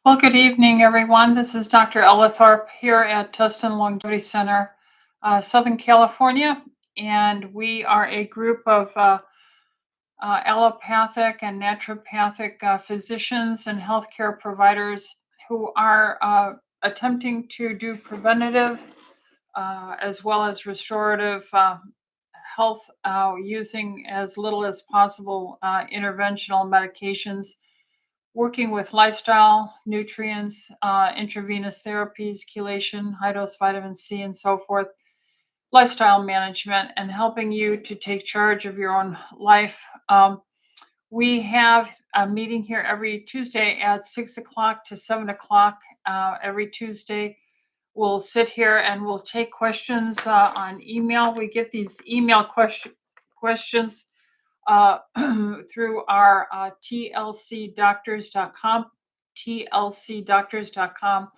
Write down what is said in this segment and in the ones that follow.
Well, good evening, everyone. This is Dr. Ellithorpe here at Tustin Longevity Center, Southern California, and we are a group of allopathic and naturopathic physicians and healthcare providers who are attempting to do preventative as well as restorative health using as little as possible interventional medications, working with lifestyle, nutrients, intravenous therapies, chelation, high dose vitamin C, and so forth, lifestyle management, and helping you to take charge of your own life. We have a meeting here every Tuesday at 6 o'clock to 7 o'clock. Every Tuesday, we'll sit here and we'll take questions on email. We get these email questions through our tlcdoctors.com, tlcdoctors.com.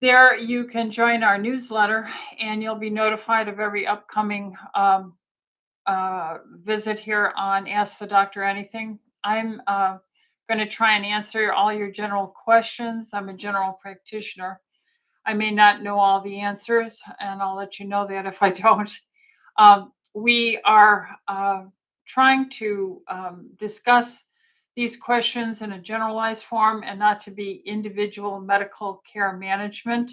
There you can join our newsletter and you'll be notified of every upcoming visit here on Ask the Doctor Anything. I'm going to try and answer all your general questions. I'm a general practitioner. I may not know all the answers, and I'll let you know that if I don't. We are trying to discuss these questions in a generalized form and not to be individual medical care management.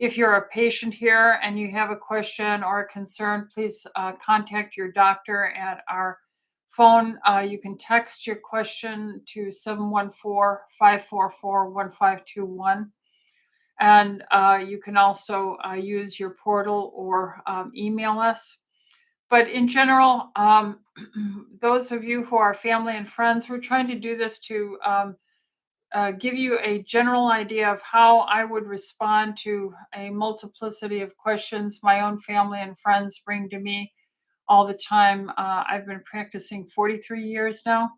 If you're a patient here and you have a question or a concern, please contact your doctor at our phone. You can text your question to 714-544-1521. And you can also use your portal or email us. But in general, those of you who are family and friends, we're trying to do this to give you a general idea of how I would respond to a multiplicity of questions my own family and friends bring to me all the time. I've been practicing 43 years now.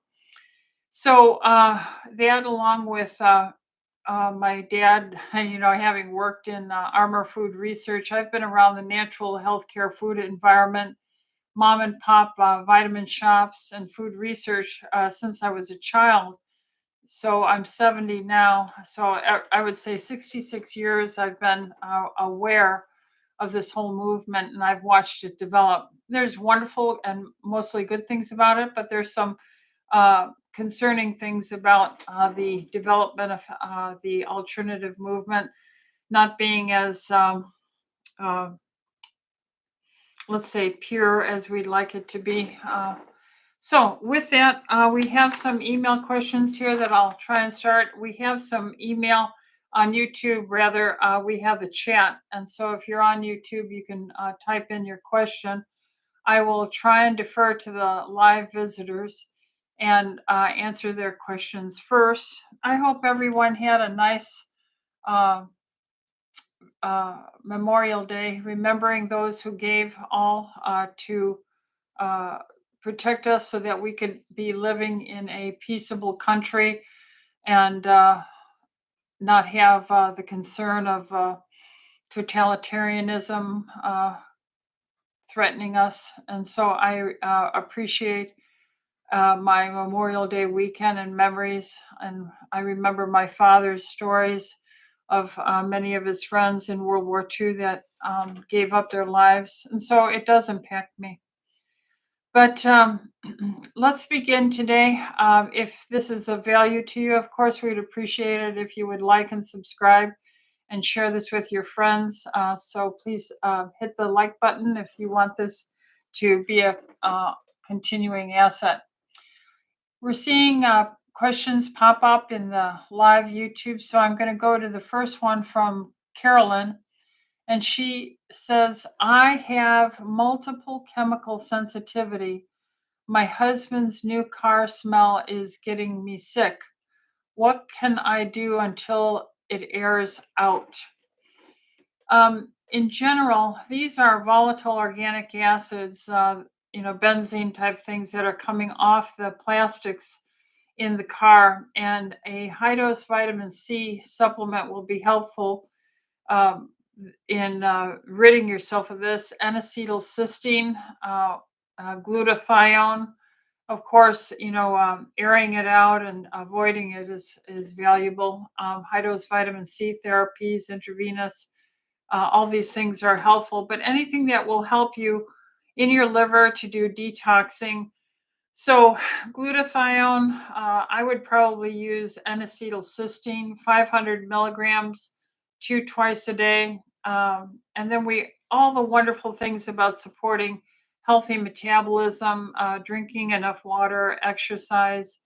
So that, along with my dad, having worked in Armor Food Research, I've been around the natural healthcare food environment, mom and pop vitamin shops, and food research since I was a child. So I'm 70 now. So I would say 66 years I've been aware of this whole movement, and I've watched it develop. There's wonderful and mostly good things about it, but there's some concerning things about the development of the alternative movement not being as, let's say, pure as we'd like it to be. So with that, we have some email questions here that I'll try and start. We have some email on YouTube, rather. We have the chat. And so if you're on YouTube, you can type in your question. I will try and defer to the live visitors and answer their questions first. I hope everyone had a nice Memorial Day, remembering those who gave all to protect us so that we could be living in a peaceable country and not have the concern of totalitarianism threatening us. And so I appreciate my Memorial Day weekend and memories. And I remember my father's stories of many of his friends in World War II that gave up their lives. And so it does impact me. But let's begin today. If this is of value to you, of course, we'd appreciate it if you would like and subscribe and share this with your friends. So please hit the like button if you want this to be a continuing asset. We're seeing questions pop up in the live YouTube. So I'm going to go to the first one from Carolyn. And she says, I have multiple chemical sensitivity. My husband's new car smell is getting me sick. What can I do until it airs out? In general, these are volatile organic acids, benzene type things that are coming off the plastics in the car. And a high dose vitamin C supplement will be helpful in ridding yourself of this. N-acetylcysteine, glutathione, Of course, airing it out and avoiding it is valuable. High dose vitamin C therapies, intravenous, all these things are helpful. But anything that will help you in your liver to do detoxing. So, glutathione, I would probably use N-acetylcysteine, 500 milligrams, twice a day. And then all the wonderful things about supporting healthy metabolism, drinking enough water, exercise,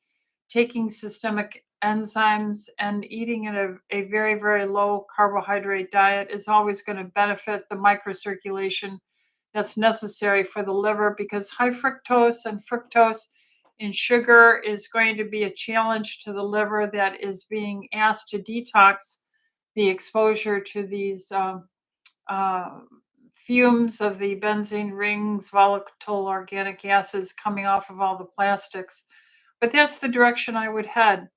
taking systemic enzymes, and eating in a very, very low carbohydrate diet is always going to benefit the microcirculation that's necessary for the liver, because high fructose and fructose in sugar is going to be a challenge to the liver that is being asked to detox the exposure to these uh, fumes of the benzene rings, volatile organic acids coming off of all the plastics. But that's the direction I would head.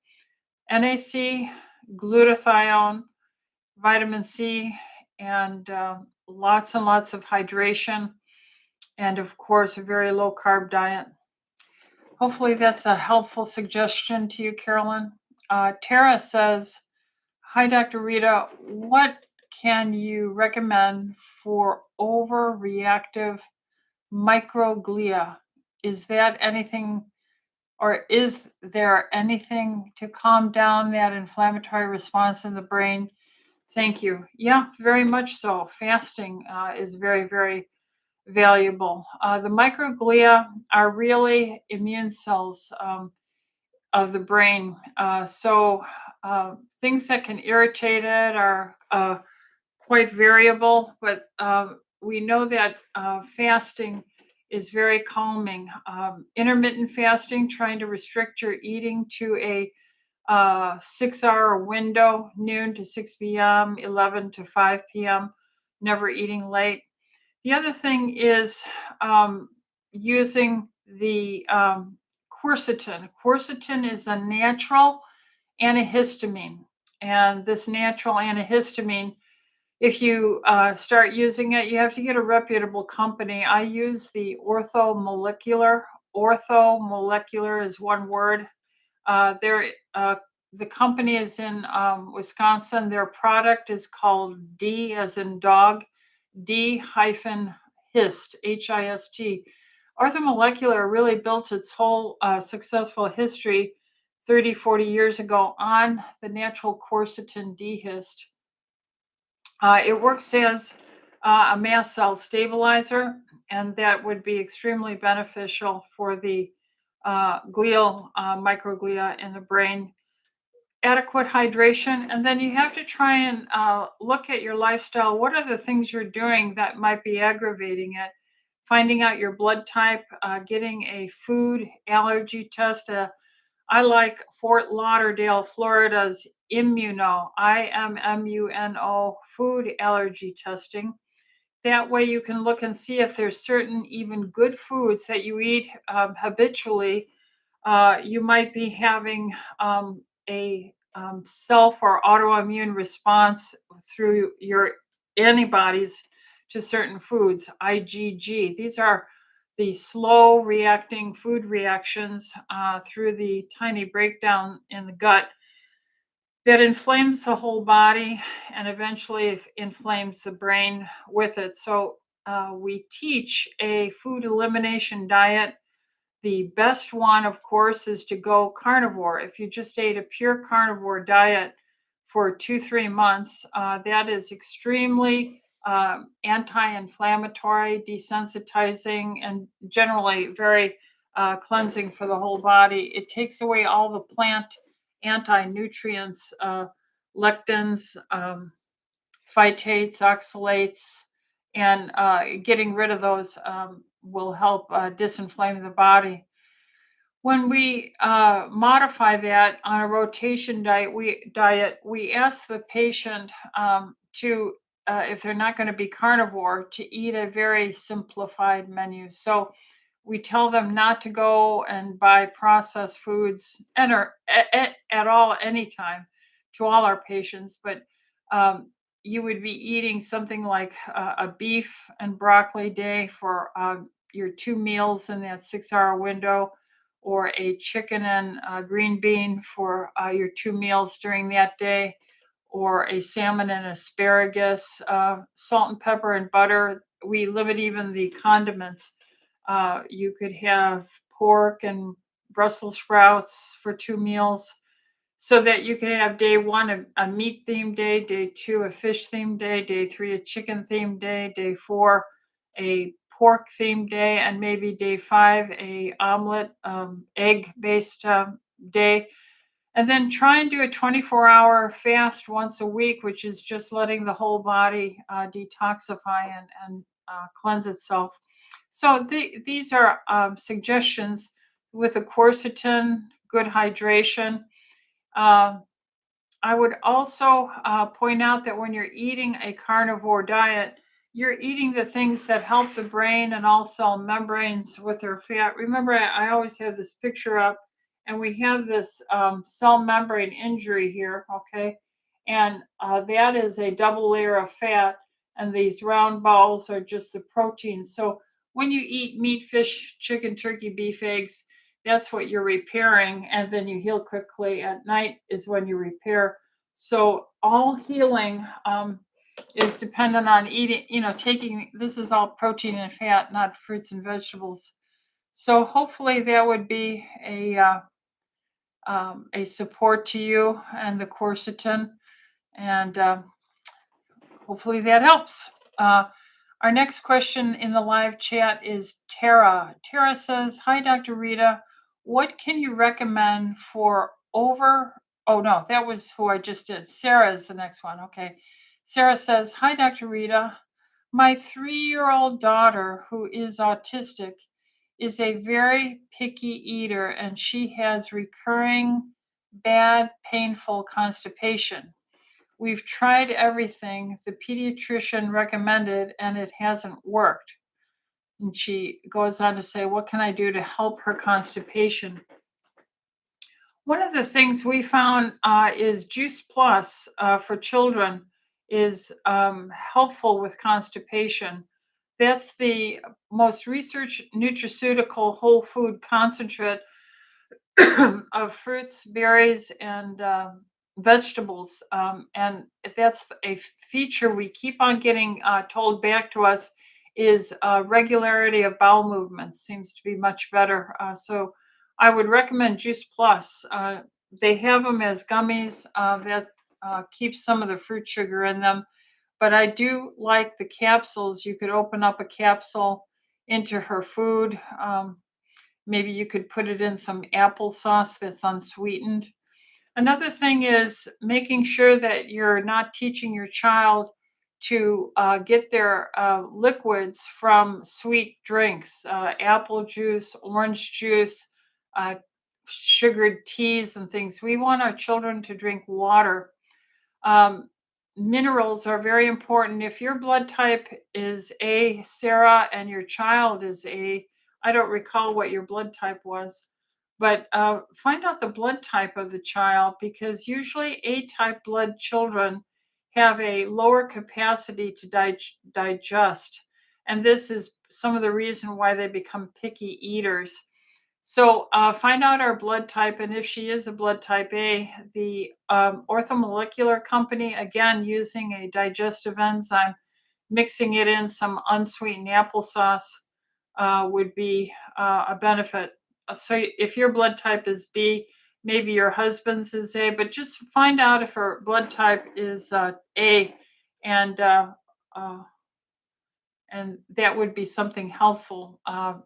NAC, glutathione, vitamin C, and lots and lots of hydration, and of course, a very low carb diet. Hopefully, that's a helpful suggestion to you, Carolyn. Tara says, "Hi, Dr. Rita. What can you recommend for overreactive microglia? Is that anything, or is there anything to calm down that inflammatory response in the brain? Thank you." Yeah, very much so. Fasting is very, very valuable. The microglia are really immune cells of the brain. So things that can irritate it are quite variable, but we know that fasting is very calming. Intermittent fasting, trying to restrict your eating to a 6-hour window, noon to 6 p.m., 11 to 5 p.m., never eating late. The other thing is using the quercetin. Quercetin is a natural antihistamine. And this natural antihistamine, if you start using it, you have to get a reputable company. I use the orthomolecular. Orthomolecular is one word. The company is in Wisconsin. Their product is called D as in dog, D-hist, Hist. Orthomolecular really built its whole successful history 30, 40 years ago on the natural quercetin D-hist. It works as a mast cell stabilizer, and that would be extremely beneficial for the microglia in the brain. Adequate hydration, and then you have to try and look at your lifestyle. What are the things you're doing that might be aggravating it? Finding out your blood type, getting a food allergy test. I like Fort Lauderdale, Florida's IMMUNO food allergy testing. That way you can look and see if there's certain even good foods that you eat habitually. You might be having a self or autoimmune response through your antibodies to certain foods, IgG. These are the slow reacting food reactions through the tiny breakdown in the gut that inflames the whole body and eventually inflames the brain with it. So we teach a food elimination diet. The best one, of course, is to go carnivore. If you just ate a pure carnivore diet for 2-3 months, that is extremely anti-inflammatory, desensitizing, and generally very cleansing for the whole body. It takes away all the plant anti-nutrients, lectins, phytates, oxalates, and getting rid of those will help disinflame the body. When we modify that on a rotation diet, we ask the patient to, if they're not going to be carnivore, to eat a very simplified menu. So we tell them not to go and buy processed foods at all, anytime, to all our patients. But you would be eating something like a beef and broccoli day for your 2 meals in that 6-hour window, or a chicken and green bean for your 2 meals during that day, or a salmon and asparagus, salt and pepper and butter. We limit even the condiments. You could have pork and Brussels sprouts for 2 meals, so that you can have day one a meat themed day, day two a fish themed day three a chicken themed day four a pork themed day, and maybe day five a omelet egg based day. And then try and do a 24-hour fast once a week, which is just letting the whole body detoxify and cleanse itself. So these are suggestions with a quercetin, good hydration. Uh, I would also point out that when you're eating a carnivore diet, you're eating the things that help the brain and all cell membranes with their fat. Remember, I always have this picture up, and we have this cell membrane injury here, okay? And that is a double layer of fat, and these round balls are just the proteins. So when you eat meat, fish, chicken, turkey, beef, eggs, that's what you're repairing, and then you heal quickly. At night is when you repair. So all healing is dependent on eating, taking, this is all protein and fat, not fruits and vegetables. So hopefully that would be a support to you and the quercetin, and hopefully that helps. Our next question in the live chat is Tara. Tara says, "Hi, Dr. Rita. What can you recommend for over?" Oh, no, that was who I just did. Sarah is the next one. Okay. Sarah says, "Hi, Dr. Rita. My 3-year-old daughter, who is autistic, is a very picky eater, and she has recurring bad, painful constipation. We've tried everything the pediatrician recommended, and it hasn't worked." And she goes on to say, "What can I do to help her constipation?" One of the things we found is Juice Plus for children is helpful with constipation. That's the most researched nutraceutical whole food concentrate of fruits, berries, and vegetables. And that's a feature we keep on getting told back to us is regularity of bowel movements seems to be much better. So I would recommend Juice Plus. They have them as gummies that keeps some of the fruit sugar in them. But I do like the capsules. You could open up a capsule into her food. Maybe you could put it in some applesauce that's unsweetened. Another thing is making sure that you're not teaching your child to get their liquids from sweet drinks, apple juice, orange juice, uh, sugared teas, and things. We want our children to drink water. Um, Minerals are very important. If your blood type is A, Sarah, and your child is A, I don't recall what your blood type was, but find out the blood type of the child, because usually A type blood children have a lower capacity to digest. And this is some of the reason why they become picky eaters. So find out our blood type, and if she is a blood type A, the orthomolecular company, again, using a digestive enzyme, mixing it in some unsweetened applesauce would be a benefit. So if your blood type is B, maybe your husband's is A, but just find out if her blood type is A, and uh, and that would be something helpful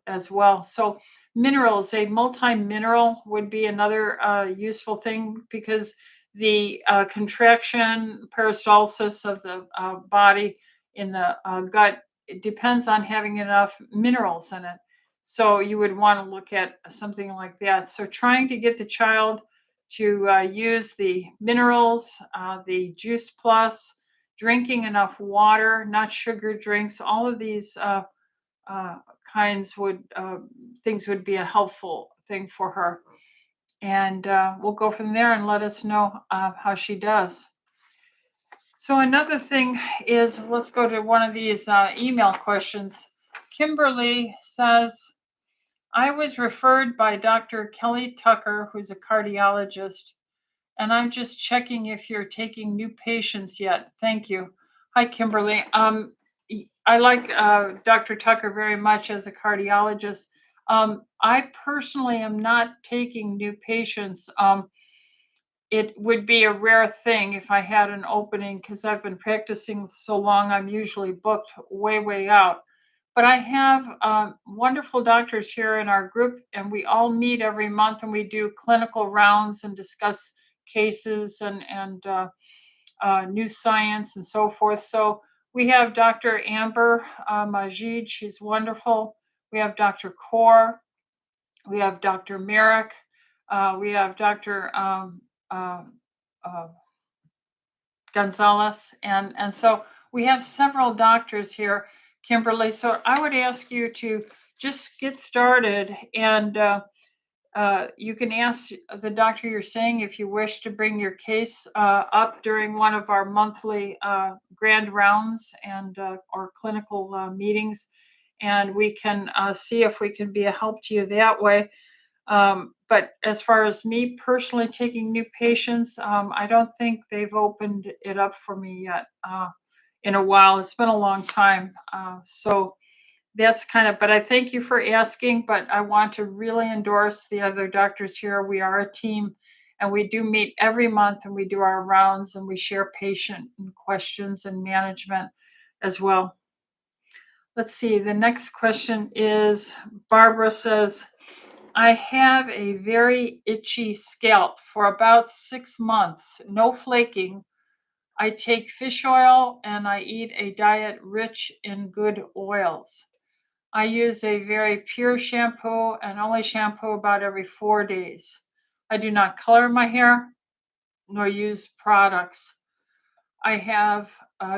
as well. So minerals, a multi-mineral would be another useful thing, because the contraction, peristalsis of the body in the gut, it depends on having enough minerals in it. So you would want to look at something like that. So trying to get the child to use the minerals, the Juice Plus, drinking enough water, not sugar drinks, all of these uh, kinds would things would be a helpful thing for her. And we'll go from there and let us know how she does. So another thing is, let's go to one of these email questions. Kimberly says, I was referred by Dr. Kelly Tucker, who's a cardiologist, and I'm just checking if you're taking new patients yet. Thank you. Hi, Kimberly. I like Dr. Tucker very much as a cardiologist. I personally am not taking new patients. It would be a rare thing if I had an opening because I've been practicing so long. I'm usually booked way, way out. But I have wonderful doctors here in our group, and we all meet every month and we do clinical rounds and discuss cases and new science and so forth. So we have Dr. Amber Majid, she's wonderful. We have Dr. Kaur, we have Dr. Merrick, we have Dr. Uh, uh, Gonzalez, and so we have several doctors here, Kimberly. So I would ask you to just get started, and you can ask the doctor you're seeing if you wish to bring your case up during one of our monthly grand rounds and or clinical meetings, and we can see if we can be a help to you that way. But as far as me personally taking new patients, I don't think they've opened it up for me yet in a while. It's been a long time. So that's kind of, but I thank you for asking. But I want to really endorse the other doctors here. We are a team and we do meet every month and we do our rounds and we share patient and questions and management as well. Let's see. The next question is Barbara says, I have a very itchy scalp for about 6 months, no flaking. I take fish oil and I eat a diet rich in good oils. I use a very pure shampoo and only shampoo about every 4 days. I do not color my hair nor use products. I have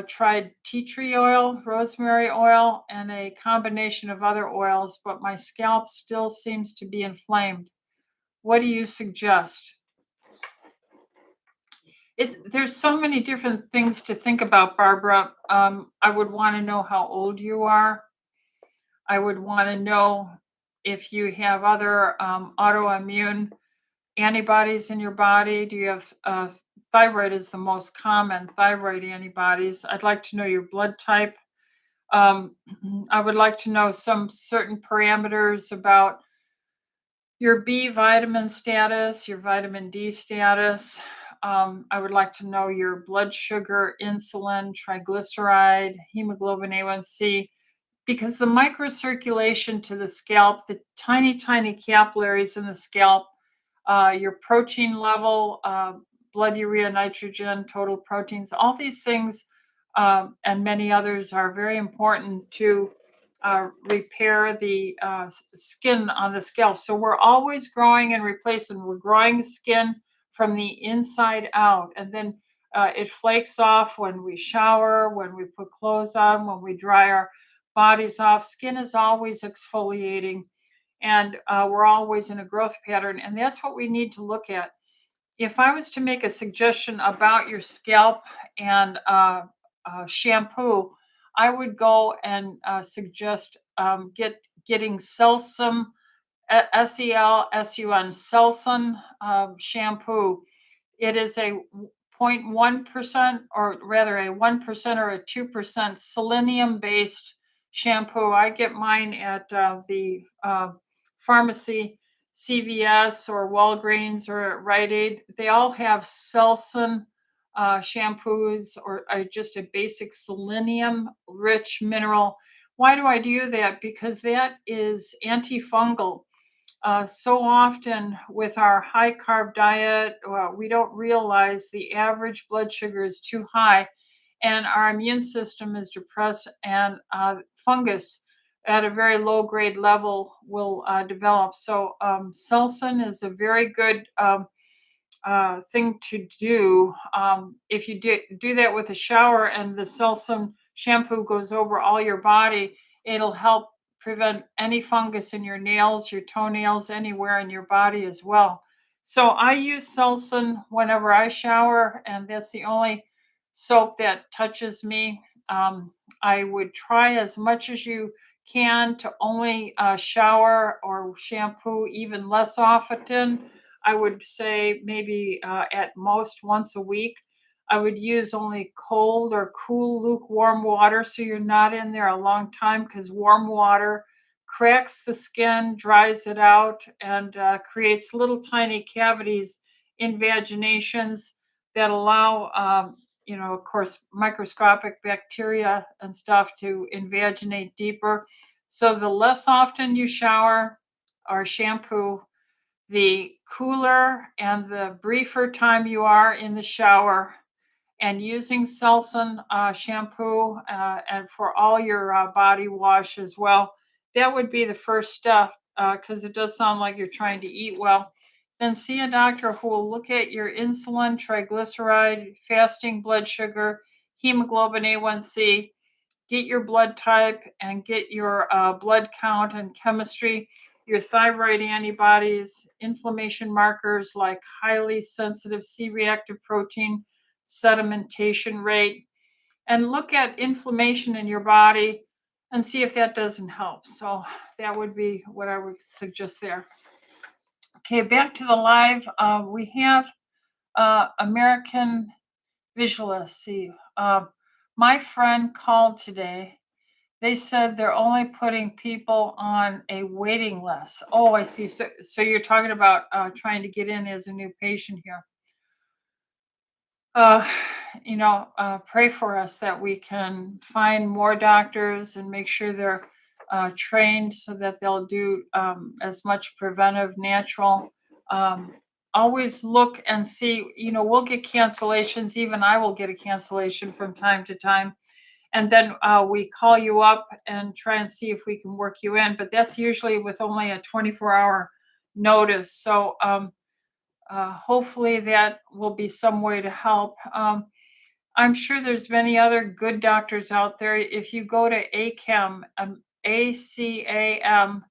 tried tea tree oil, rosemary oil, and a combination of other oils, but my scalp still seems to be inflamed. What do you suggest? There's so many different things to think about, Barbara. I would want to know how old you are. I would want to know if you have other autoimmune antibodies in your body. Do you have thyroid is the most common thyroid antibodies. I'd like to know your blood type. Um, I would like to know some certain parameters about your B vitamin status, your vitamin D status. I would like to know your blood sugar, insulin, triglyceride, hemoglobin A1C, because the microcirculation to the scalp, the tiny, tiny capillaries in the scalp, your protein level, blood urea nitrogen, total proteins, all these things and many others are very important to repair the skin on the scalp. So we're always growing and replacing. We're growing skin from the inside out, and then it flakes off when we shower, when we put clothes on, when we dry our bodies off. Skin is always exfoliating, and we're always in a growth pattern, and that's what we need to look at. If I was to make a suggestion about your scalp and shampoo, I would go and suggest getting Selsun, Selsun, Selsun shampoo. It is a 0.1%, or rather a 1% or a 2% selenium based shampoo. I get mine at the pharmacy, CVS or Walgreens or Rite Aid. They all have Selsun shampoos or just a basic selenium rich mineral. Why do I do that? Because that is antifungal. So often with our high carb diet, we don't realize the average blood sugar is too high and our immune system is depressed, and fungus at a very low grade level will develop. So Selsun is a very good thing to do. If you do that with a shower and the Selsun shampoo goes over all your body, it'll help prevent any fungus in your nails, your toenails, anywhere in your body as well. So I use Selsun whenever I shower, and that's the only soap that touches me. I would try as much as you can to only shower or shampoo even less often. I would say maybe at most once a week. I would use only cold or cool, lukewarm water so you're not in there a long time because warm water cracks the skin, dries it out, and creates little tiny cavities in vaginations that allow, of course, microscopic bacteria and stuff to invaginate deeper. So the less often you shower or shampoo, the cooler and the briefer time you are in the shower, and using Selsun shampoo and for all your body wash as well. That would be the first step because it does sound like you're trying to eat well. Then see a doctor who will look at your insulin, triglyceride, fasting blood sugar, hemoglobin A1C, get your blood type and get your blood count and chemistry, your thyroid antibodies, inflammation markers like highly sensitive C reactive protein, sedimentation rate, and look at inflammation in your body and see if that doesn't help. So that would be what I would suggest there. Okay, back to the live. We have American visualists. See, my friend called today. They said they're only putting people on a waiting list. Oh, I see. So you're talking about trying to get in as a new patient here. Uh, pray for us that we can find more doctors and make sure they're trained so that they'll do as much preventive, natural. Um, Always look and see, we'll get cancellations. Even I will get a cancellation from time to time. And then we call you up and try and see if we can work you in. But that's usually with only a 24-hour notice. So hopefully that will be some way to help. I'm sure there's many other good doctors out there. If you go to ACAM, ACAM,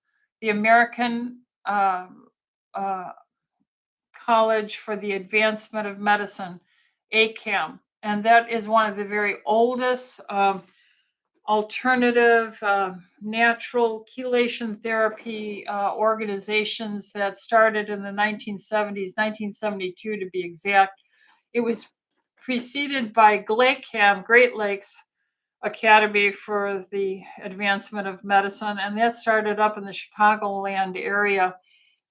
the American uh, College for the Advancement of Medicine, ACAM, and that is one of the very oldest alternative natural chelation therapy organizations that started in the 1970s, 1972 to be exact. It was preceded by GLACAM, Great Lakes Academy for the Advancement of Medicine, and that started up in the Chicagoland area.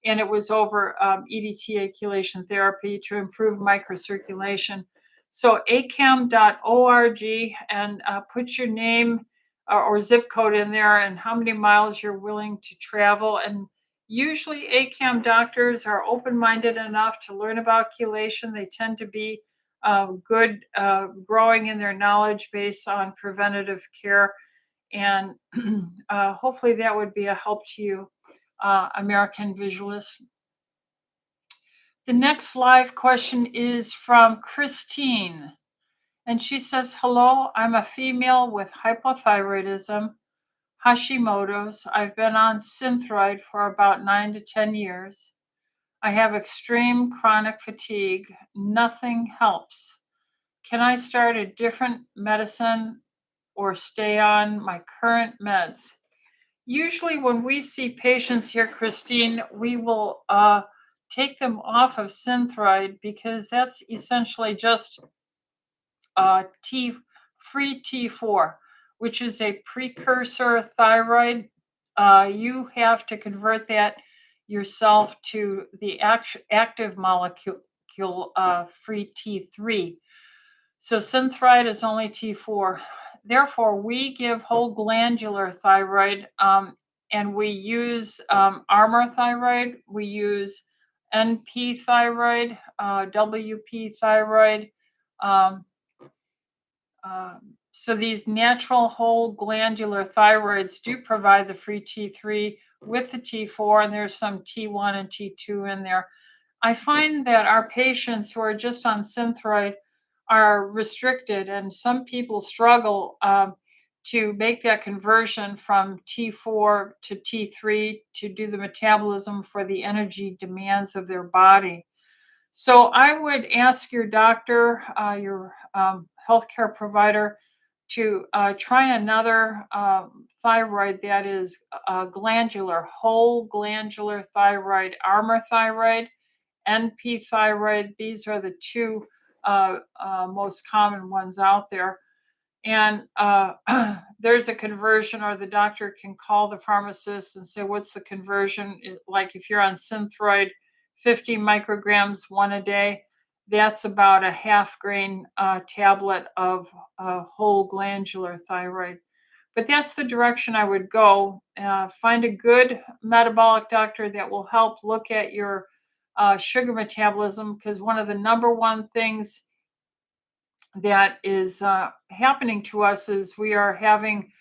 And it was over EDTA chelation therapy to improve microcirculation. So acam.org, and put your name or zip code in there and how many miles you're willing to travel. And usually ACAM doctors are open-minded enough to learn about chelation. They tend to be good, growing in their knowledge base on preventative care. And hopefully that would be a help to you, American visualists. The next live question is from Christine. And she says, hello, I'm a female with hypothyroidism, Hashimoto's. I've been on Synthroid for about 9 to 10 years. I have extreme chronic fatigue. Nothing helps. Can I start a different medicine or stay on my current meds? Usually when we see patients here, Christine, we will take them off of Synthroid because that's essentially just free T4, which is a precursor thyroid. You have to convert that yourself to the active molecule, free T3. So Synthroid is only T4. Therefore, we give whole glandular thyroid, and we use Armour thyroid. We use NP thyroid, WP thyroid. So these natural whole glandular thyroids do provide the free T3 with the T4, and there's some T1 and T2 in there. I find that our patients who are just on Synthroid are restricted, and some people struggle to make that conversion from T4 to T3 to do the metabolism for the energy demands of their body. So I would ask your doctor, your healthcare provider, to try another thyroid that is glandular, whole glandular thyroid, armor thyroid, NP thyroid. These are the two most common ones out there. And there's a conversion, or the doctor can call the pharmacist and say, what's the conversion? Like if you're on Synthroid, 50 micrograms one a day, that's about a half grain tablet of whole glandular thyroid. But that's the direction I would go. Find a good metabolic doctor that will help look at your sugar metabolism, because one of the number one things that is happening to us is we are having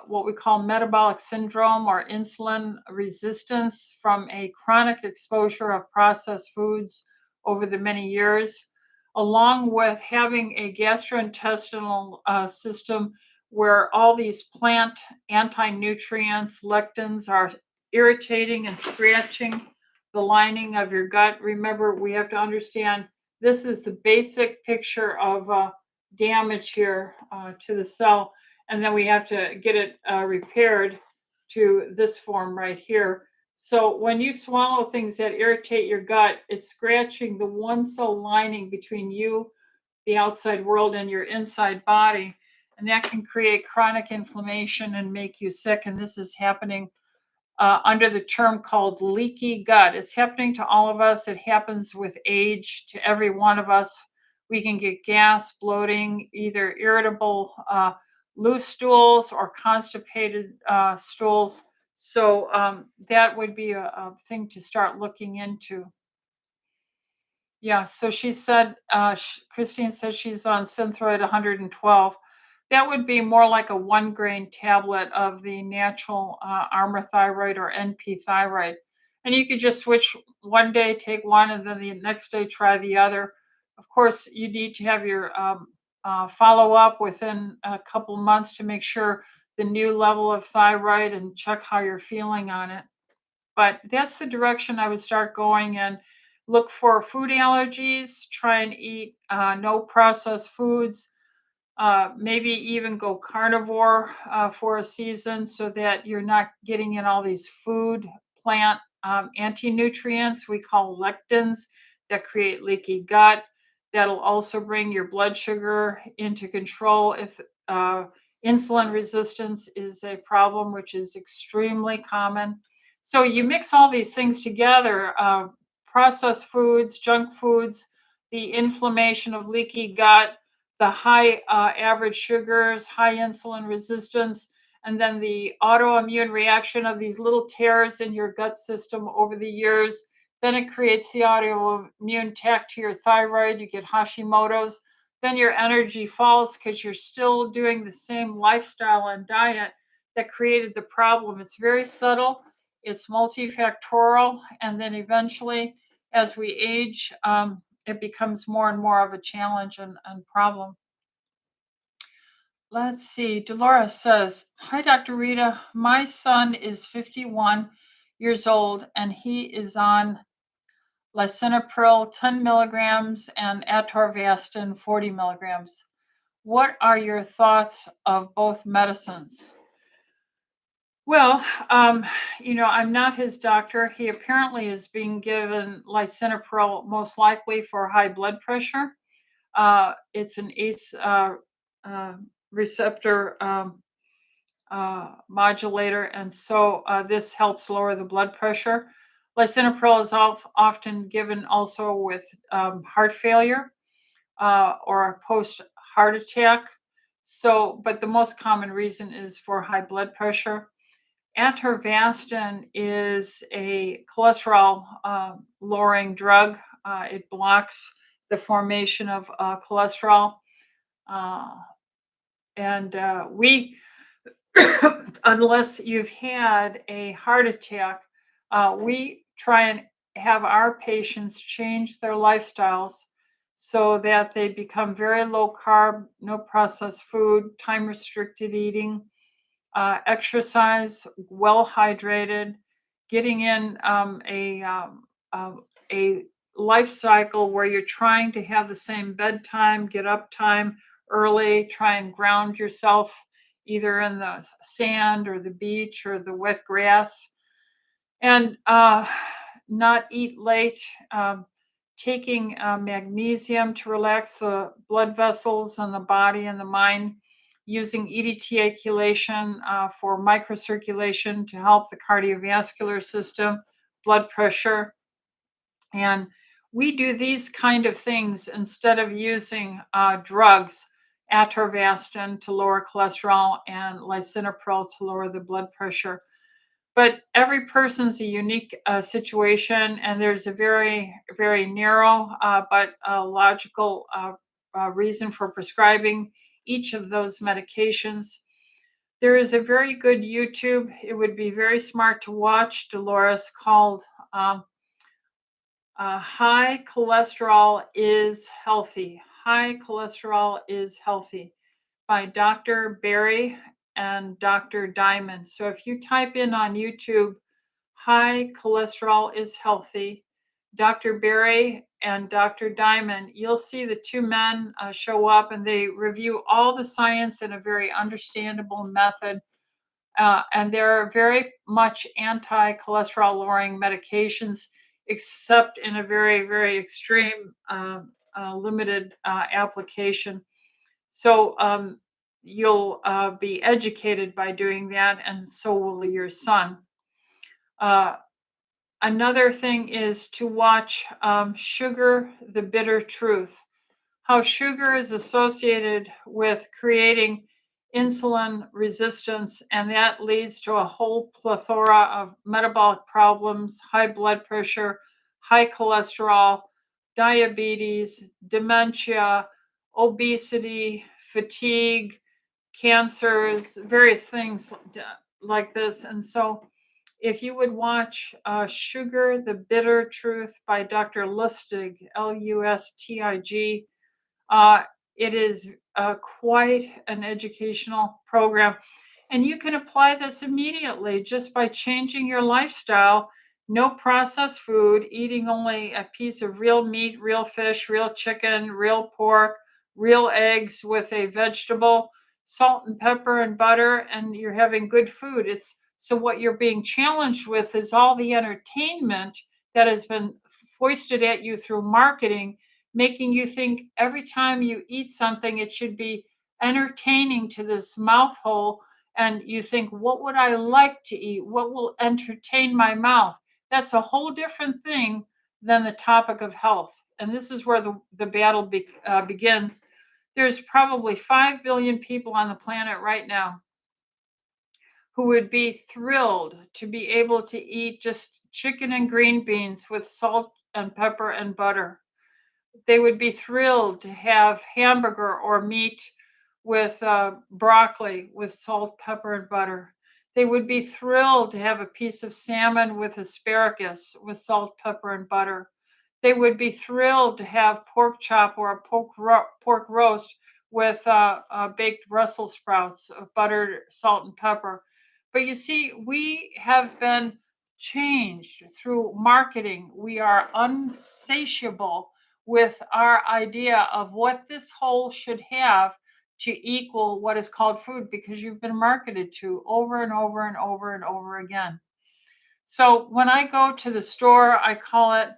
what we call metabolic syndrome or insulin resistance from a chronic exposure of processed foods over the many years, along with having a gastrointestinal system where all these plant anti-nutrients, lectins, are irritating and scratching the lining of your gut. Remember, we have to understand this is the basic picture of damage here to the cell, and then we have to get it repaired to this form right here. So when you swallow things that irritate your gut, it's scratching the one cell lining between you, the outside world, and your inside body, and that can create chronic inflammation and make you sick. And this is happening under the term called leaky gut. It's happening to all of us. It happens with age to every one of us. We can get gas, bloating, either irritable loose stools or constipated stools. So that would be a thing to start looking into. Yeah, so she said, Christine says she's on Synthroid 112. That would be more like a 1 grain tablet of the natural armor thyroid or NP thyroid. And you could just switch one day, take one, and then the next day try the other. Of course, you need to have your follow up within a couple months to make sure the new level of thyroid and check how you're feeling on it. But that's the direction I would start going in. Look for food allergies, try and eat no processed foods, maybe even go carnivore for a season so that you're not getting in all these food, plant anti-nutrients we call lectins that create leaky gut. That'll also bring your blood sugar into control if insulin resistance is a problem, which is extremely common. So you mix all these things together, processed foods, junk foods, the inflammation of leaky gut, the high average sugars, high insulin resistance, and then the autoimmune reaction of these little tears in your gut system over the years. Then it creates the autoimmune attack to your thyroid. You get Hashimoto's. Then your energy falls because you're still doing the same lifestyle and diet that created the problem. It's very subtle, it's multifactorial, and then eventually, as we age, it becomes more and more of a challenge and problem. Let's see. Dolores says, hi, Dr. Rita. My son is 51 years old and he is on lisinopril 10 milligrams and Atorvastatin 40 milligrams. What are your thoughts of both medicines? Well, I'm not his doctor. He apparently is being given lisinopril most likely for high blood pressure. It's an ACE receptor modulator, and so this helps lower the blood pressure. Lisinopril is often given also with heart failure or a post heart attack. So, but the most common reason is for high blood pressure. Atorvastatin is a cholesterol lowering drug. It blocks the formation of cholesterol. And we, unless you've had a heart attack, we try and have our patients change their lifestyles so that they become very low carb, no processed food, time restricted eating, exercise, well hydrated, getting in a life cycle where you're trying to have the same bedtime, get up time, early. Try and ground yourself either in the sand or the beach or the wet grass. And not eat late. Taking magnesium to relax the blood vessels in the body and the mind, using edeticulation for microcirculation to help the cardiovascular system, blood pressure. And we do these kind of things instead of using drugs, Atorvastatin to lower cholesterol and lisinopril to lower the blood pressure. But every person's a unique situation, and there's a very, very narrow but logical reason for prescribing each of those medications. There is a very good YouTube, it would be very smart to watch, Dolores, called High Cholesterol is Healthy. High Cholesterol is Healthy by Dr. Berry and Dr. Diamond. So if you type in on YouTube, High Cholesterol is Healthy, Dr. Berry and Dr. Diamond, you'll see the two men show up, and they review all the science in a very understandable method. And they're very much anti-cholesterol lowering medications, except in a very, very extreme limited application. So you'll be educated by doing that, and so will your son. Another thing is to watch Sugar, the Bitter Truth. How sugar is associated with creating insulin resistance, and that leads to a whole plethora of metabolic problems, high blood pressure, high cholesterol, diabetes, dementia, obesity, fatigue, cancers, various things like this. And so if you would watch Sugar, the Bitter Truth by Dr. Lustig, Lustig, uh, it is quite an educational program. And you can apply this immediately just by changing your lifestyle. No processed food, eating only a piece of real meat, real fish, real chicken, real pork, real eggs with a vegetable, salt and pepper and butter, and you're having good food. It's so what you're being challenged with is all the entertainment that has been foisted at you through marketing, making you think every time you eat something, it should be entertaining to this mouth hole. And you think, what would I like to eat? What will entertain my mouth? That's a whole different thing than the topic of health. And this is where the battle begins. There's probably 5 billion people on the planet right now who would be thrilled to be able to eat just chicken and green beans with salt and pepper and butter. They would be thrilled to have hamburger or meat with broccoli with salt, pepper, and butter. They would be thrilled to have a piece of salmon with asparagus with salt, pepper, and butter. They would be thrilled to have pork chop or a pork roast with baked Brussels sprouts, buttered salt and pepper. But you see, we have been changed through marketing. We are unsatiable with our idea of what this whole should have to equal what is called food, because you've been marketed to over and over and over and over again. So when I go to the store, I call it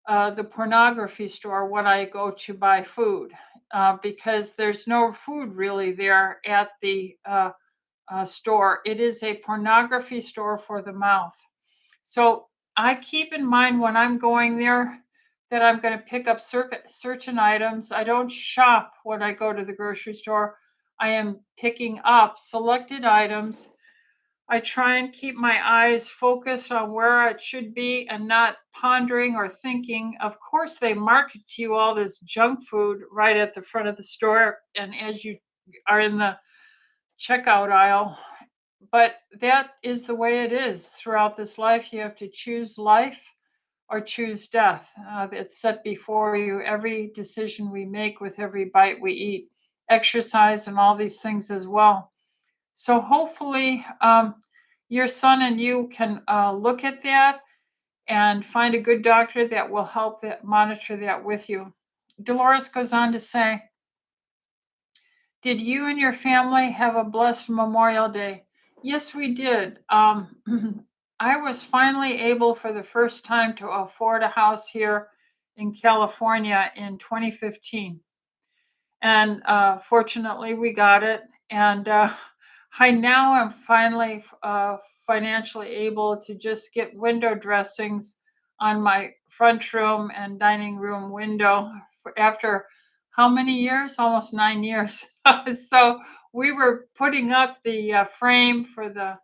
the pornography store when I go to buy food, because there's no food really there at the store. It is a pornography store for the mouth. So I keep in mind when I'm going there that I'm going to pick up certain items. I don't shop when I go to the grocery store. I am picking up selected items. I try and keep my eyes focused on where it should be and not pondering or thinking. Of course, they market to you all this junk food right at the front of the store, and as you are in the checkout aisle. But that is the way it is throughout this life. You have to choose life or choose death. It's set before you. Every decision we make with every bite we eat, exercise, and all these things as well. So hopefully, your son and you can look at that and find a good doctor that will help that monitor that with you. Dolores goes on to say, Did you and your family have a blessed Memorial Day? Yes, we did. I was finally able for the first time to afford a house here in California in 2015. And fortunately, we got it. And I now am finally financially able to just get window dressings on my front room and dining room window after how many years? Almost 9 years. So we were putting up the frame for the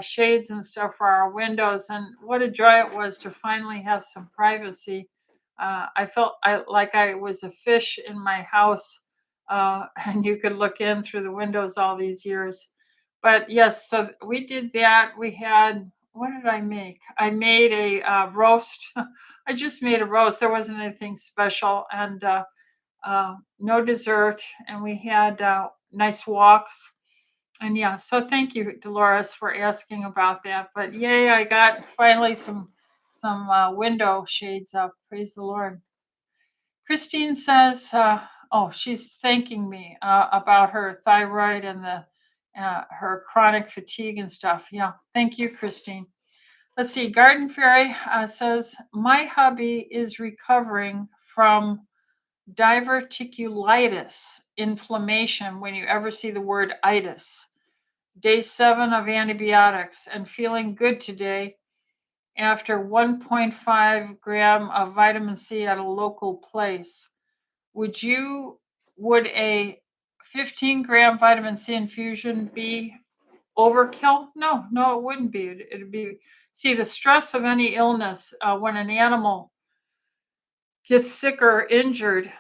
shades and stuff for our windows, and what a joy it was to finally have some privacy. I felt like I was a fish in my house, and you could look in through the windows all these years. But yes, so we did that. We had, what did I make? I made a roast. I just made a roast. There wasn't anything special, and no dessert. And we had nice walks. And yeah, so thank you, Dolores, for asking about that. But yay, I got finally some window shades up. Praise the Lord. Christine says, oh, she's thanking me about her thyroid and the her chronic fatigue and stuff. Yeah, thank you, Christine. Let's see. Garden Fairy says, my hubby is recovering from diverticulitis inflammation. When you ever see the word itis, day 7 of antibiotics, and feeling good today after 1.5 gram of vitamin C at a local place. Would a 15-gram vitamin C infusion be overkill? No, it wouldn't be. It'd be, see, the stress of any illness, when an animal gets sick or injured,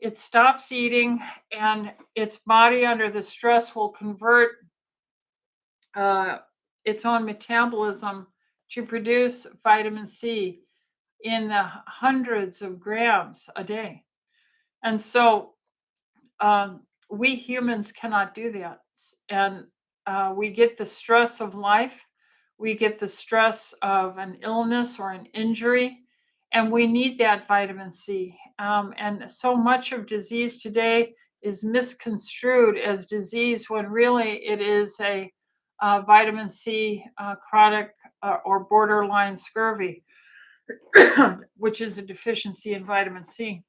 it stops eating, and its body under the stress will convert its own metabolism to produce vitamin C in the hundreds of grams a day. And so we humans cannot do that. And we get the stress of life, we get the stress of an illness or an injury, and we need that vitamin C. And so much of disease today is misconstrued as disease when really it is a vitamin C chronic or borderline scurvy, which is a deficiency in vitamin C.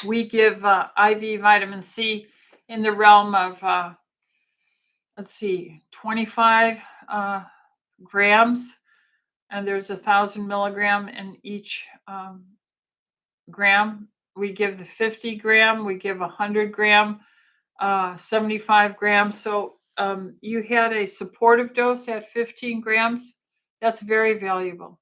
We give IV vitamin C in the realm of, let's see, 25 grams, and there's 1,000 milligram in each gram. We give the 50 gram, we give 100 gram, 75 grams. So you had a supportive dose at 15 grams. That's very valuable.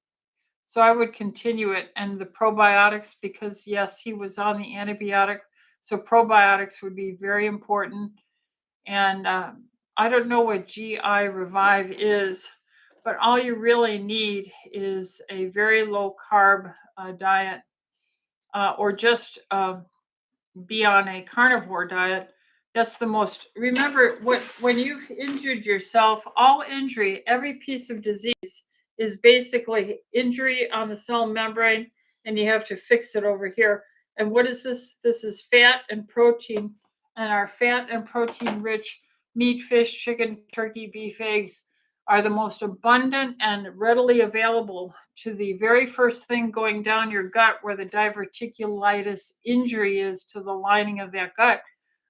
So I would continue it. And the probiotics, because yes, he was on the antibiotic. So probiotics would be very important. And I don't know what GI Revive is, but all you really need is a very low carb diet, or just be on a carnivore diet. That's the most, remember, when you've injured yourself, all injury, every piece of disease is basically injury on the cell membrane, and you have to fix it over here. And what is this? This is fat and protein, and our fat and protein rich meat, fish, chicken, turkey, beef, eggs are the most abundant and readily available to the very first thing going down your gut, where the diverticulitis injury is to the lining of that gut.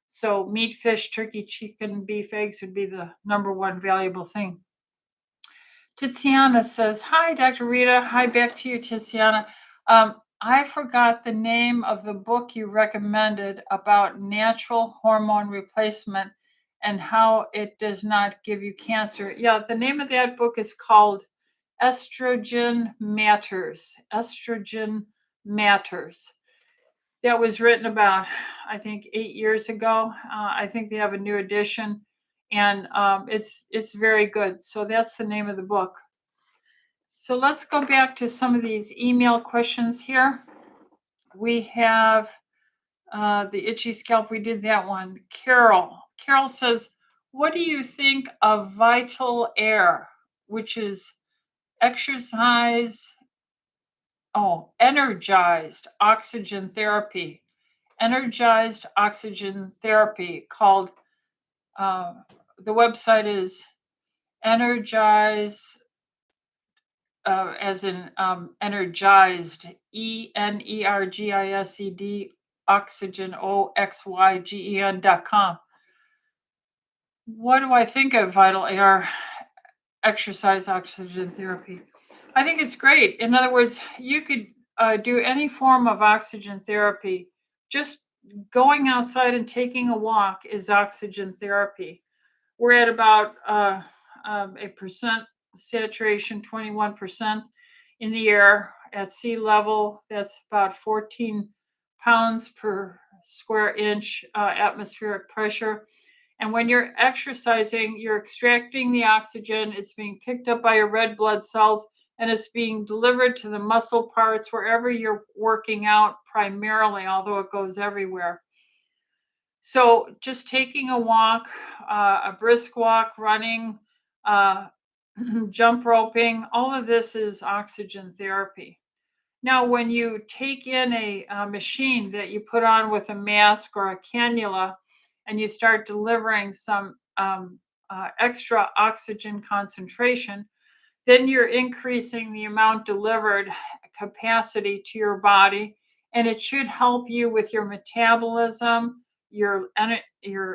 So meat, fish, turkey, chicken, beef, eggs would be the number one valuable thing. Tiziana says, hi, Dr. Rita. Hi, back to you, Tiziana. I forgot the name of the book you recommended about natural hormone replacement and how it does not give you cancer. Yeah, the name of that book is called Estrogen Matters. Estrogen Matters. That was written about, I think, 8 years ago. I think they have a new edition, and it's very good. So that's the name of the book. So let's go back to some of these email questions here. We have the itchy scalp. We did that one. Carol says, what do you think of Vital Air, which is exercise? energized oxygen therapy. Energized oxygen therapy called, the website is Energize, as in energized, ENERGISED, oxygen, OXYGEN.com. What do I think of Vital Air exercise oxygen therapy? I think it's great. In other words, you could do any form of oxygen therapy. Just going outside and taking a walk is oxygen therapy. We're at about a percent saturation, 21% in the air at sea level. That's about 14 pounds per square inch atmospheric pressure. And when you're exercising, you're extracting the oxygen. It's being picked up by your red blood cells, and it's being delivered to the muscle parts wherever you're working out primarily, although it goes everywhere. So just taking a walk, a brisk walk, running, jump roping, all of this is oxygen therapy. Now, when you take in a machine that you put on with a mask or a cannula, and you start delivering some extra oxygen concentration, then you're increasing the amount delivered capacity to your body, and it should help you with your metabolism, your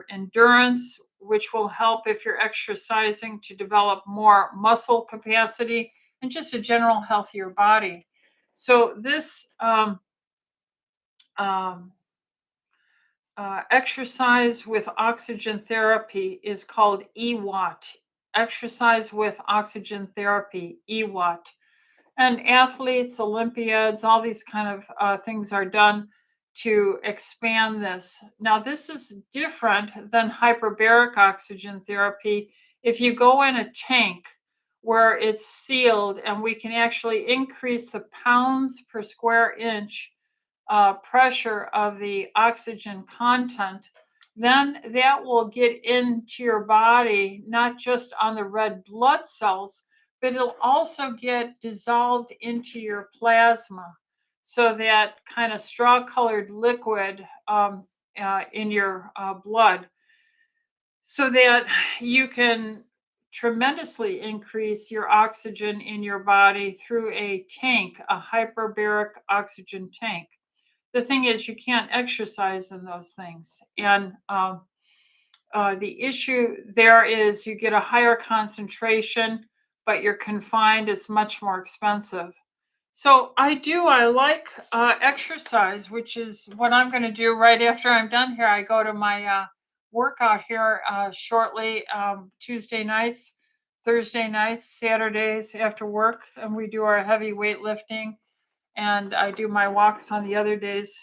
endurance, which will help if you're exercising to develop more muscle capacity and just a general healthier body. So this exercise with oxygen therapy is called EWAT. Exercise with oxygen therapy, EWAT. And athletes, Olympiads, all these kind of things are done to expand this. Now, this is different than hyperbaric oxygen therapy. If you go in a tank where it's sealed and we can actually increase the pounds per square inch pressure of the oxygen content, then that will get into your body, not just on the red blood cells, but it'll also get dissolved into your plasma. So that kind of straw-colored liquid in your blood, so that you can tremendously increase your oxygen in your body through a tank, a hyperbaric oxygen tank. The thing is, you can't exercise in those things. And the issue there is you get a higher concentration, but you're confined. It's much more expensive. So I like exercise, which is what I'm going to do right after I'm done here. I go to my workout here shortly, Tuesday nights, Thursday nights, Saturdays after work, and we do our heavy weightlifting, and I do my walks on the other days.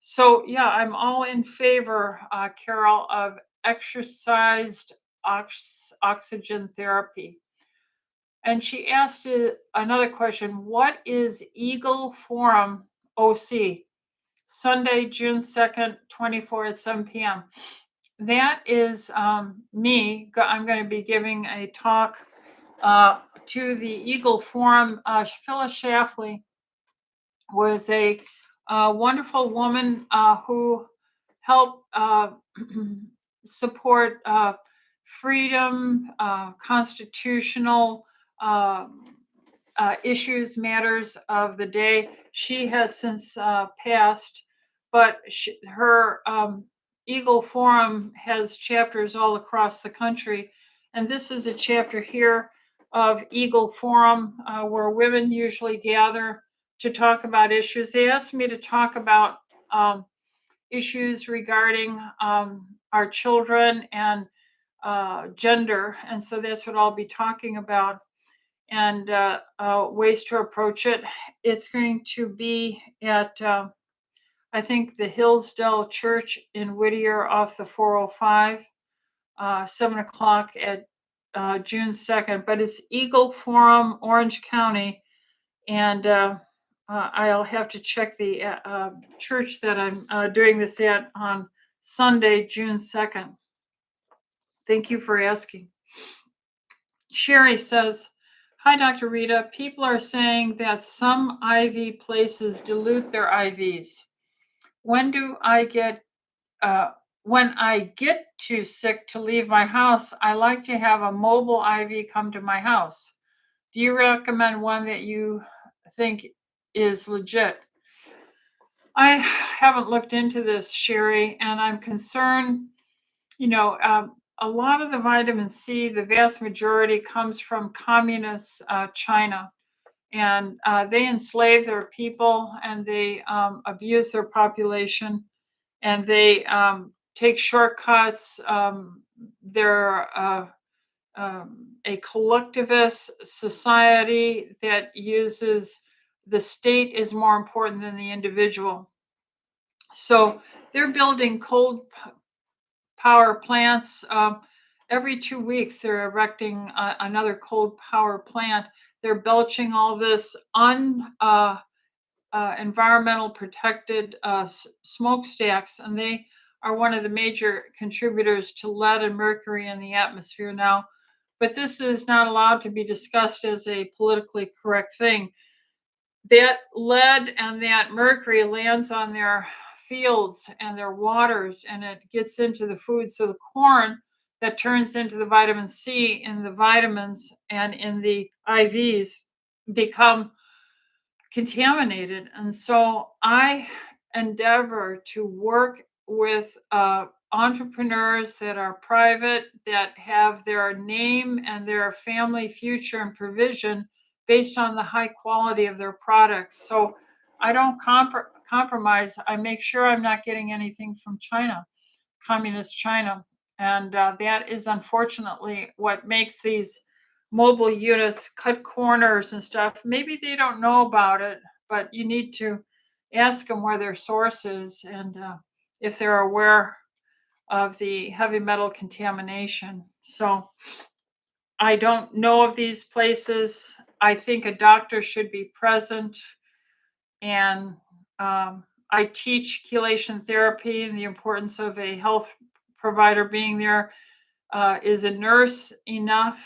So yeah, I'm all in favor, Carol, of exercised oxygen therapy. And she asked another question. What is Eagle Forum OC? Sunday, June 2nd, 24 at 7 p.m. That is me. I'm going to be giving a talk to the Eagle Forum. Phyllis Schlafly was a wonderful woman who helped support freedom, constitutional issues, matters of the day. She has since passed, but her Eagle Forum has chapters all across the country. And this is a chapter here of Eagle Forum where women usually gather to talk about issues. They asked me to talk about issues regarding our children and gender. And so that's what I'll be talking about, and ways to approach it. It's going to be at, I think, the Hillsdale Church in Whittier off the 405, 7 o'clock at June 2nd. But it's Eagle Forum, Orange County. And I'll have to check the church that I'm doing this at on Sunday, June 2nd. Thank you for asking. Sherry says, Hi, Dr. Rita. People are saying that some IV places dilute their IVs. When do I get when I get too sick to leave my house, I like to have a mobile IV come to my house. Do you recommend one that you think is legit? I haven't looked into this, Sherry, and I'm concerned. A lot of the vitamin C, the vast majority comes from communist China, and they enslave their people, and they abuse their population, and they take shortcuts. They're a collectivist society that uses the state is more important than the individual. So they're building cold power plants. Every 2 weeks, they're erecting another cold power plant. They're belching all this environmental protected smokestacks, and they are one of the major contributors to lead and mercury in the atmosphere now. But this is not allowed to be discussed as a politically correct thing. That lead and that mercury lands on their fields and their waters, and it gets into the food. So the corn that turns into the vitamin C in the vitamins and in the IVs become contaminated. And so I endeavor to work with entrepreneurs that are private, that have their name and their family future and provision based on the high quality of their products. So I don't compromise. I make sure I'm not getting anything from China, communist China. And that is unfortunately what makes these mobile units cut corners and stuff. Maybe they don't know about it, but you need to ask them where their source is, and if they're aware of the heavy metal contamination. So I don't know of these places. I think a doctor should be present, and I teach chelation therapy and the importance of a health provider being there. Is a nurse enough?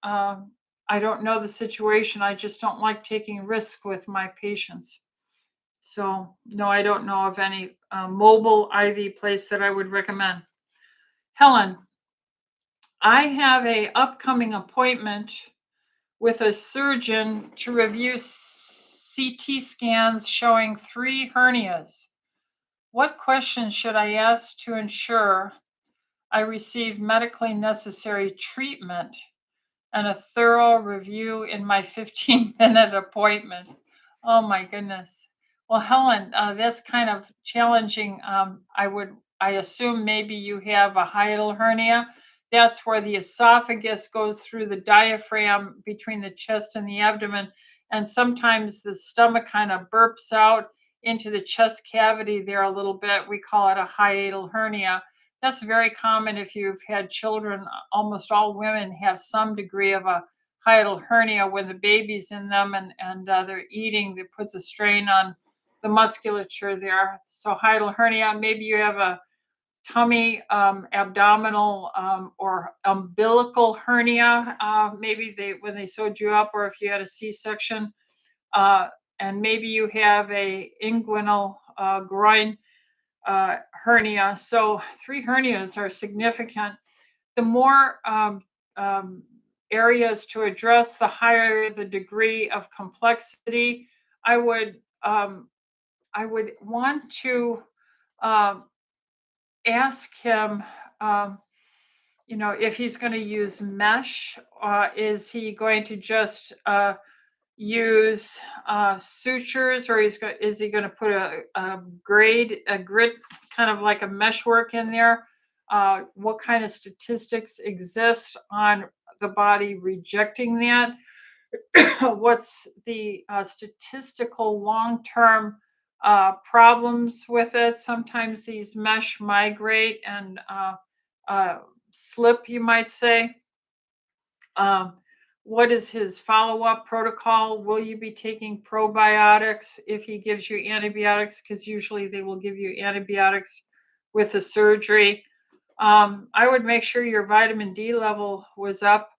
I don't know the situation. I just don't like taking risk with my patients. So no, I don't know of any mobile IV place that I would recommend. Helen, I have a upcoming appointment with a surgeon to review CT scans showing 3 hernias. What questions should I ask to ensure I receive medically necessary treatment and a thorough review in my 15-minute appointment? Oh my goodness. Well, Helen, that's kind of challenging. I assume maybe you have a hiatal hernia. That's where the esophagus goes through the diaphragm between the chest and the abdomen. And sometimes the stomach kind of burps out into the chest cavity there a little bit. We call it a hiatal hernia. That's very common if you've had children. Almost all women have some degree of a hiatal hernia when the baby's in them, and they're eating. That puts a strain on the musculature there. So hiatal hernia, maybe you have a tummy, abdominal, or umbilical hernia. Maybe when they sewed you up, or if you had a C-section, and maybe you have a inguinal groin hernia. So 3 hernias are significant. The more areas to address, the higher the degree of complexity. I would want to ask him, if he's going to use mesh. Is he going to just use sutures, or is he going to put a grit, kind of like a meshwork in there? What kind of statistics exist on the body rejecting that? What's the statistical long-term problems with it? Sometimes these mesh migrate and slip, you might say. What is his follow-up protocol? Will you be taking probiotics if he gives you antibiotics? Because usually they will give you antibiotics with the surgery. I would make sure your vitamin D level was up.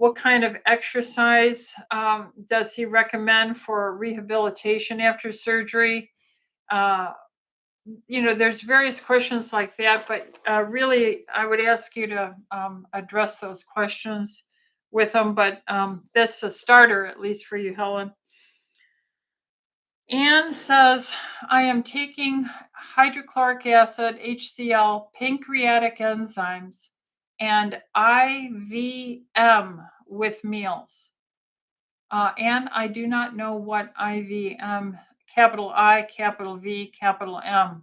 What kind of exercise does he recommend for rehabilitation after surgery? Uh, there's various questions like that, but really, I would ask you to address those questions with them. But that's a starter, at least for you, Helen. Anne says, I am taking hydrochloric acid, HCl, pancreatic enzymes, and IVM with meals. And I do not know what IVM, capital I, capital V, capital M.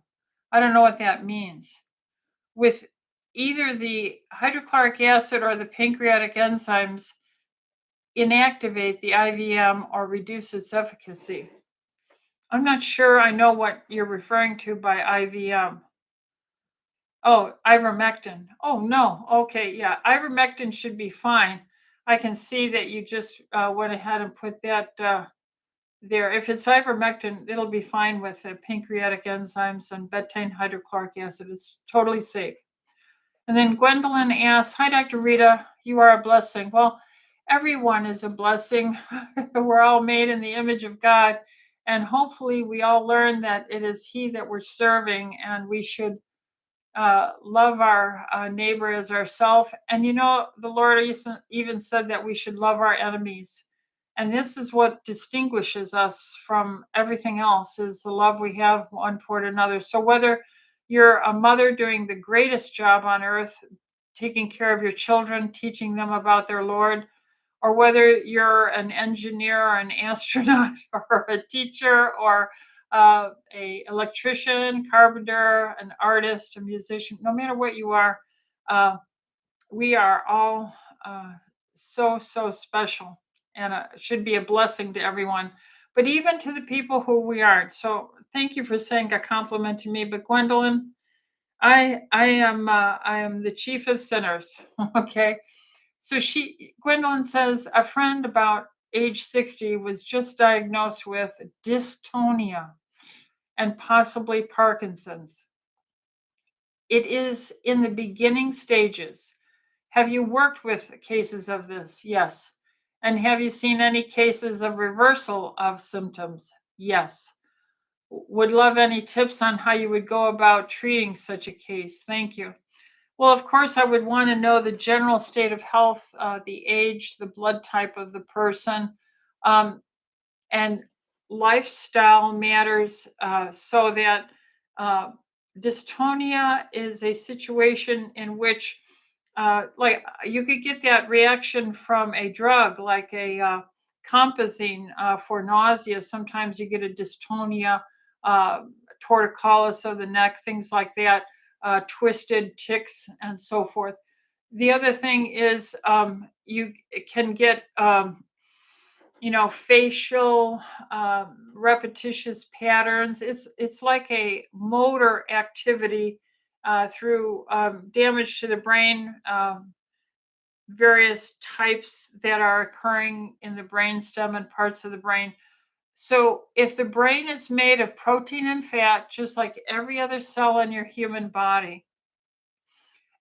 I don't know what that means. With either the hydrochloric acid or the pancreatic enzymes, inactivate the IVM or reduce its efficacy. I'm not sure I know what you're referring to by IVM. Oh, ivermectin. Oh, no. Okay, yeah. Ivermectin should be fine. I can see that you just went ahead and put that there. If it's ivermectin, it'll be fine with the pancreatic enzymes and betaine hydrochloric acid. It's totally safe. And then Gwendolyn asks, hi, Dr. Rita, you are a blessing. Well, everyone is a blessing. We're all made in the image of God. And hopefully we all learn that it is He that we're serving, and we should love our neighbor as ourselves. And the Lord even said that we should love our enemies. And this is what distinguishes us from everything else, is the love we have one toward another. So whether you're a mother doing the greatest job on earth, taking care of your children, teaching them about their Lord, or whether you're an engineer or an astronaut or a teacher or a electrician, carpenter, an artist, a musician, no matter what you are, we are all so special, and it should be a blessing to everyone, but even to the people who we aren't. So thank you for saying a compliment to me. But Gwendolyn, I am the chief of sinners. Okay. So Gwendolyn says, a friend about age 60 was just diagnosed with dystonia and possibly Parkinson's. It is in the beginning stages. Have you worked with cases of this? Yes. And have you seen any cases of reversal of symptoms? Yes. Would love any tips on how you would go about treating such a case. Thank you. Well, of course, I would want to know the general state of health, the age, the blood type of the person, and lifestyle matters, so that dystonia is a situation in which, like, you could get that reaction from a drug like a compazine for nausea. Sometimes you get a dystonia, uh, torticollis of the neck, things like that, twisted tics, and so forth. The other thing is, you can get facial repetitious patterns. It's like a motor activity through damage to the brain, various types that are occurring in the brainstem and parts of the brain. So if the brain is made of protein and fat, just like every other cell in your human body,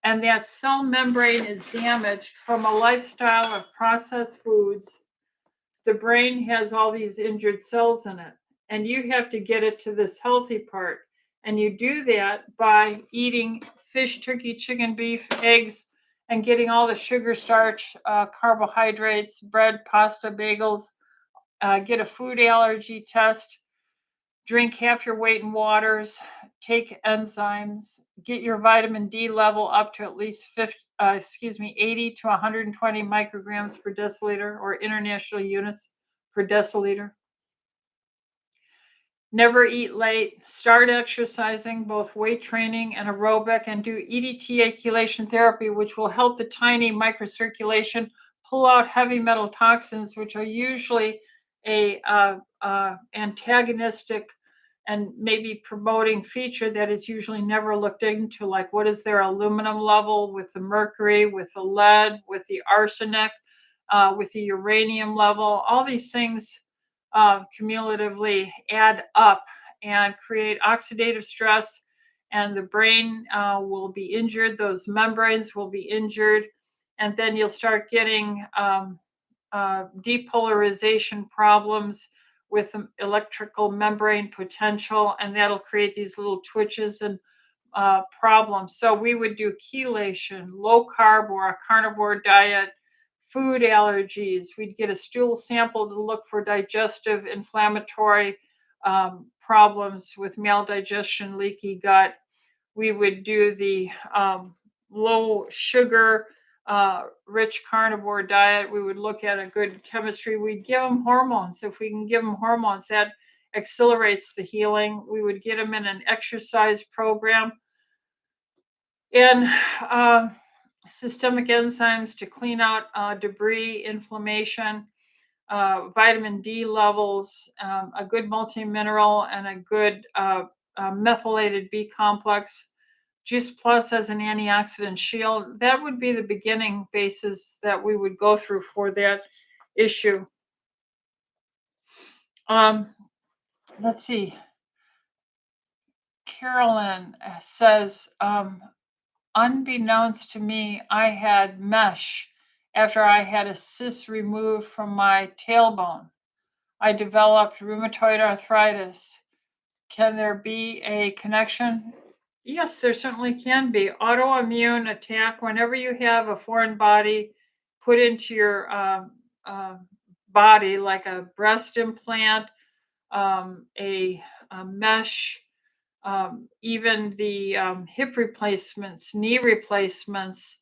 and that cell membrane is damaged from a lifestyle of processed foods, the brain has all these injured cells in it, and you have to get it to this healthy part. And you do that by eating fish, turkey, chicken, beef, eggs, and getting all the sugar, starch, carbohydrates, bread, pasta, bagels. Get a food allergy test. Drink half your weight in waters. Take enzymes. Get your vitamin D level up to at least 80 to 120 micrograms per deciliter, or international units per deciliter. Never eat late. Start exercising, both weight training and aerobic, and do EDTA chelation therapy, which will help the tiny microcirculation pull out heavy metal toxins, which are usually a antagonistic and maybe promoting feature that is usually never looked into, like what is their aluminum level with the mercury, with the lead, with the arsenic, with the uranium level. All these things cumulatively add up and create oxidative stress, and the brain will be injured. Those membranes will be injured, and then you'll start getting depolarization problems with electrical membrane potential, and that'll create these little twitches and problems. So we would do chelation, low carb or a carnivore diet, food allergies. We'd get a stool sample to look for digestive inflammatory problems with maldigestion, leaky gut. We would do the low sugar, rich carnivore diet. We would look at a good chemistry. We'd give them hormones. If we can give them hormones, that accelerates the healing. We would get them in an exercise program and systemic enzymes to clean out debris, inflammation, vitamin D levels, a good multi-mineral, and a good methylated B complex. Juice Plus as an antioxidant shield. That would be the beginning basis that we would go through for that issue. Let's see. Carolyn says, unbeknownst to me, I had mesh after I had a cyst removed from my tailbone. I developed rheumatoid arthritis. Can there be a connection? Yes, there certainly can be. Autoimmune attack, whenever you have a foreign body put into your body, like a breast implant, a mesh, even the hip replacements, knee replacements,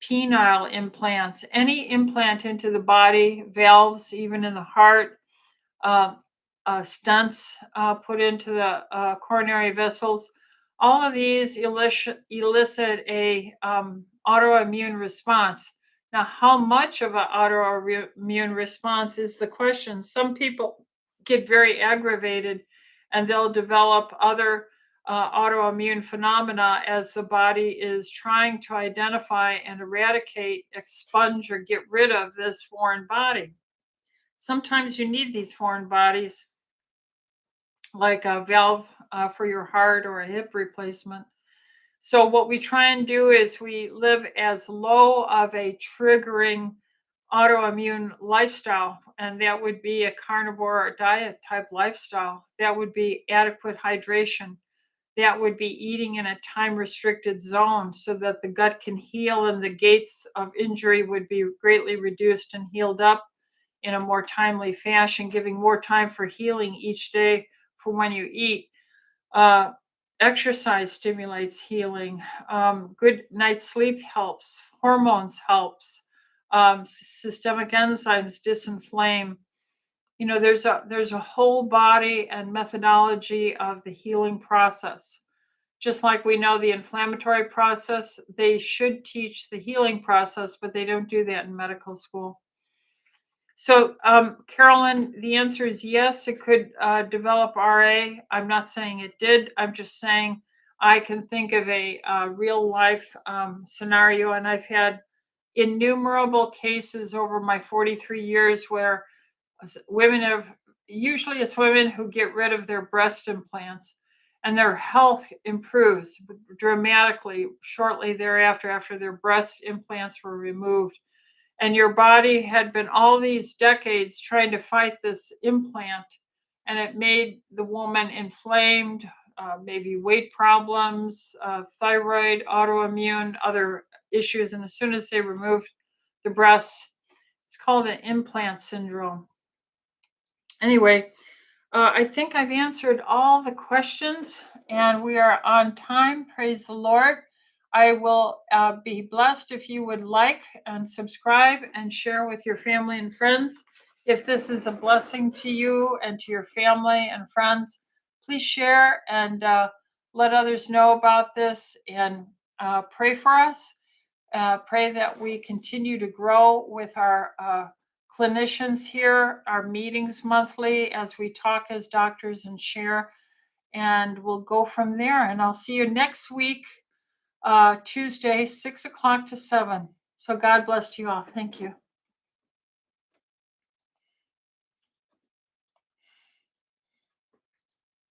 penile implants, any implant into the body, valves, even in the heart, stents put into the coronary vessels. All of these elicit a autoimmune response. Now, how much of an autoimmune response is the question? Some people get very aggravated and they'll develop other autoimmune phenomena as the body is trying to identify and eradicate, expunge, or get rid of this foreign body. Sometimes you need these foreign bodies, like a valve for your heart or a hip replacement. So what we try and do is we live as low of a triggering autoimmune lifestyle, and that would be a carnivore diet type lifestyle. That would be adequate hydration. That would be eating in a time restricted zone so that the gut can heal and the gates of injury would be greatly reduced and healed up in a more timely fashion, giving more time for healing each day for when you eat. Exercise stimulates healing. Good night's sleep helps. Hormones helps. Systemic enzymes disinflame. You know, there's a whole body and methodology of the healing process. Just like we know the inflammatory process, they should teach the healing process, but they don't do that in medical school. So, Carolyn, the answer is yes, it could develop RA. I'm not saying it did. I'm just saying I can think of a real life scenario, and I've had innumerable cases over my 43 years where women have, usually it's women who get rid of their breast implants and their health improves dramatically shortly thereafter, after their breast implants were removed. And your body had been all these decades trying to fight this implant, and it made the woman inflamed, maybe weight problems, thyroid, autoimmune, other issues. And as soon as they removed the breasts, it's called an implant syndrome. Anyway, I think I've answered all the questions and we are on time. Praise the Lord. I will be blessed if you would like and subscribe and share with your family and friends. If this is a blessing to you and to your family and friends, please share and let others know about this, and pray for us. Pray that we continue to grow with our clinicians here, our meetings monthly as we talk as doctors and share, and we'll go from there. And I'll see you next week, Tuesday, 6 o'clock to 7. So God bless you all. Thank you.